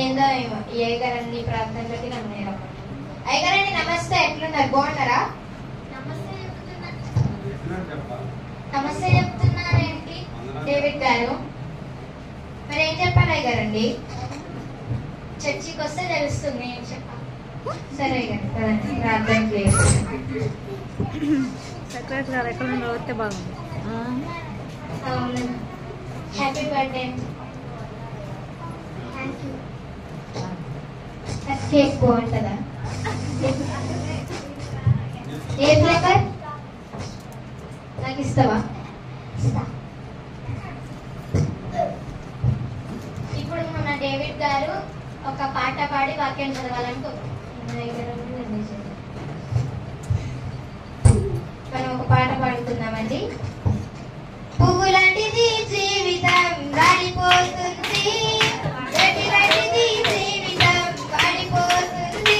ఏందో ఈ అయ్యగారండి ప్రార్థనలోకి నమ్మేరా. అయ్యగారండి నమస్తే, ఎట్లున్నారు? బాగున్నారా? నమస్తే చెప్తున్నారేంటి డేవిడ్ గారు? మరి ఏం చెప్పాలి అయ్యగారండి? చర్చికి వస్తే తెలుస్తుంది ఏం చెప్పాలి. సరే అయ్యగారు ప్రార్థన లేదు. సెక్రటరీ గారు ఎక్కడ నుండి వస్తే బాగుంది. అవును, హ్యాపీ బర్త్డే. కేక్ బాగుంటుందా? ఏ ఫ్లేవర్ నాకు ఇస్తావా? ఇప్పుడు మన డేవిడ్ గారు ఒక పాట పాడి వాక్యం చదవాలనుకో. మనం ఒక పాట పాడుతున్నామండి. పువ్వు లాంటిది జీవితం రాలిపోతుంది, గడ్డి లాంటిది జీవితం వాడిపోతుంది.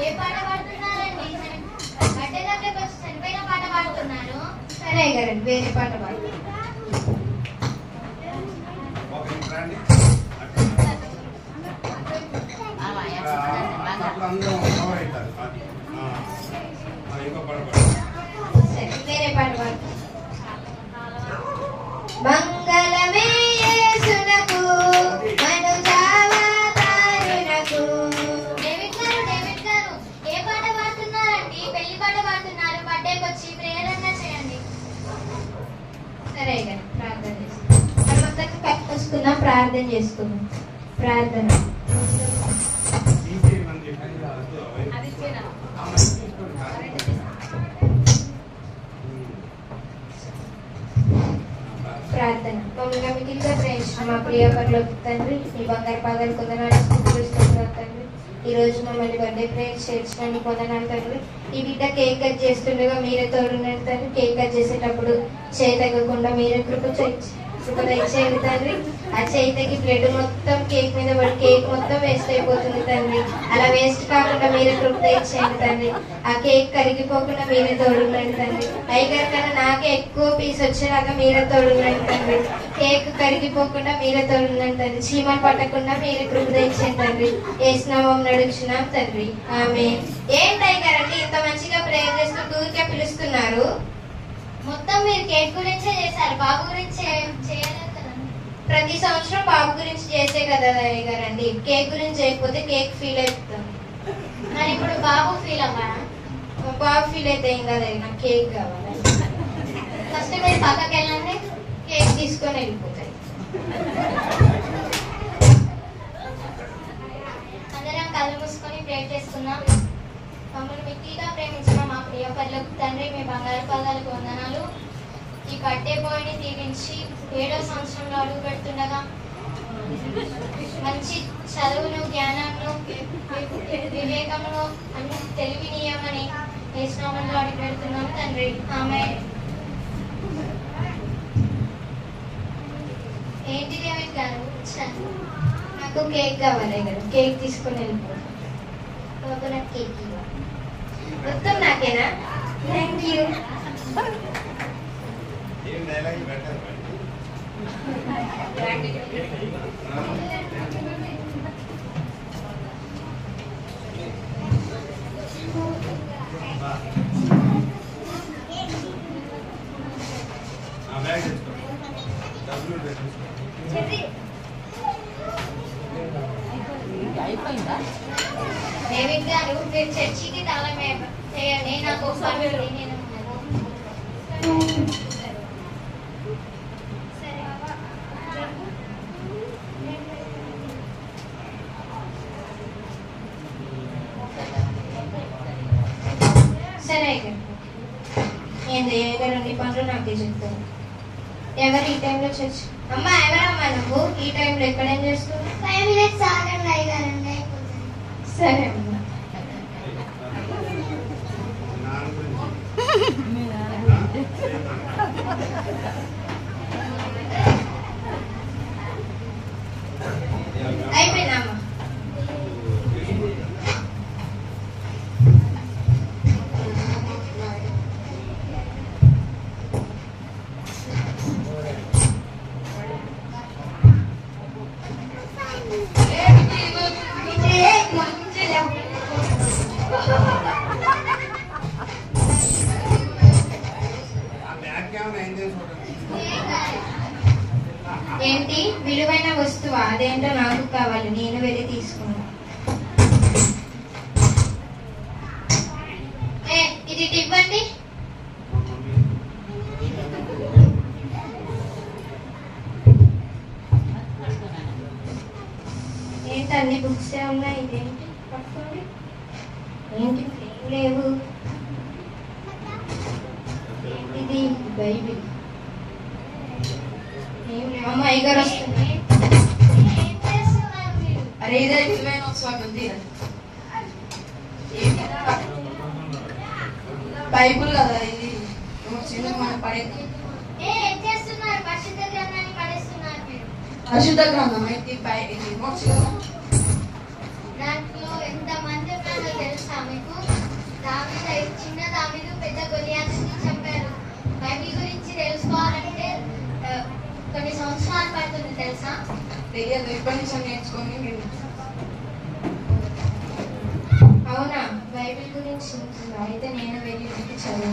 ఏ పాట పాడుతున్నారండి? గడ్డలోకి వచ్చి చనిపోయిన పాట పాడుతున్నారు. సరే గారండి, వేరే పాట పాడు. వేరే పాట పాడు. మంగళమే యేసునకు మనుజావతారునకు. డేవిడ్ గారు ఏ పాట పాడుతున్నారండి? పెళ్లి పాట పాడుతున్నారు. బర్త్డేకి వచ్చి ప్రేరణ చేయండి. సరే గారు ప్రార్థన చేసుకుందాం. మనమందరికి కట్టుకొసుకుందాం, ప్రార్థన చేసుకుందాం. ప్రార్థన. ప్రార్థన. మమ్మల్ని మిగిలిగా ప్రేమించిన మా ప్రియ పరలోక తండ్రి, మీ బంగారు పాదాలు కొందనాడు తండ్రి. ఈ రోజు మమ్మల్ని బర్త్డే ప్రేయర్ చేర్చినందుకు కొందనాడు తండ్రి. ఈ బిడ్డ కేక్ కట్ చేస్తుండగా మీరే తోడున్నారు తండ్రి. కేక్ కట్ చేసేటప్పుడు చేయి తగ్గకుండా మీరే కృప దయచేయండి తండ్రి. ఆ చేయి తగ్గి బ్లడ్ మొత్తం కేక్ మీద పడి కేక్ మొత్తం వేస్ట్ అయిపోతుంది తండ్రి. అలా వేస్ట్ కాకుండా మీరే కృప దయచేయండి తండ్రి. ఆ కేక్ కరిగిపోకుండా మీరే తోడున్నాడు తండ్రి. అయ్యగారి కన్నా నాకే ఎక్కువ పీస్ వచ్చేలాగా మీరే తోడున్నాడు తండ్రి. కేక్ కరిగిపోకుండా మీరే తోడున్నాడు తండ్రి. చీమలు పట్టకుండా మీరే కృప దయచేయండి తండ్రి. ఏసునామం నడుచున్నాం తండ్రి, ఆమేన్. ఏంటి అయ్యగారండి ఇంత మంచిగా ప్రేయర్ చేస్తూ ఊరికే పిలుస్తున్నారు? మొత్తం మీరు కేక్ గురించే చేశారు, బాబు గురించి చేయలేదు కదా. ప్రతి సంవత్సరం బాబు గురించి చేసే కదా అయ్యగారండి. కేక్ గురించి చేయకపోతే కేక్ ఫీల్ అవుతుంది. మరి ఇప్పుడు బాబు ఫీల్ అవ్వాలా? బాబు ఫీల్ అయితే ఏం కదా, నాకు కేక్ కావాలి. ఫస్ట్ మీరు పక్కకి వెళ్ళండి, కేక్ తీసుకొని వెళ్ళిపోతాయి. అందరం కళ్ళు మూసుకొని ప్రేర్ చేసుకుందాం. మమ్మల్ని మిక్కిగా ప్రేమించిన మా ప్రియ పరలోక తండ్రి, మీ బంగారు పాదాలకు వందనాలు. ఈ బర్త్డే బాయ్ని దీవించి 7వ సంవత్సరంలో అడుగు పెడుతుండగా మంచి చదువును, జ్ఞానంను, వివేకంలో అన్ని తెలివినీయమని యేసునామములో అడుగు పెడుతున్నాం తండ్రి, ఆమేన్. ఏంటి డేవిడ్ గారు? నాకు కేక్ కావాలి కదా, కేక్ తీసుకొని వెళ్ళిపోతాను. కోకోనట్ కేక్ మొత్తం నాకేనా? Thank you. డేవిడ్ గారు మీరు చర్చికి తాళం చేయండి, నాకు పర్వాలేదు. నేను సరే ఏంది ఎవరండి పనులు నాకే చెప్తాను. ఎవరు ఈ టైంలో చర్చ్? అమ్మా ఎవరమ్మా నువ్వు ఈ టైంలో ఎక్కడేం చేస్తున్నావు? 5 minutes ఆగండి అయ్యగారండి. సరే అమ్మా, అదేంటో నాకు కావాలి, నేను వెళ్ళి తీసుకున్నా. ఇది ఇవ్వండి. ఏంటి అన్ని బుక్స్ ఉన్నాయి, ఇదేంటి పట్టుకోండి. ఏంటి ఏం లేవు, ఏంటిది బైబిల్. ఏం లేవు. అమ్మ అయ్యగారు వస్తుంది. అరే ఇదే బైబుల్ కదా ఇది, మన పడేది పరిశుద్ధ గ్రంథం అయితే ఇది నోట్స్ కదా. దాంట్లో ఎంతమంది ఉన్నారో తెలుసా మీకు? చిన్న దావీదు పెద్ద గొలియాతుని చంపారు. బైబిల్ గురించి తెలుసుకోవాలంటే కొన్ని సంవత్సరాలు పడుతుంది తెలుసా? తెలియదు, ఇప్పటి నుంచి నేర్చుకొని మీరు. అవునా, బైబిల్ గురించి అయితే నేను వెళ్ళి చదువు.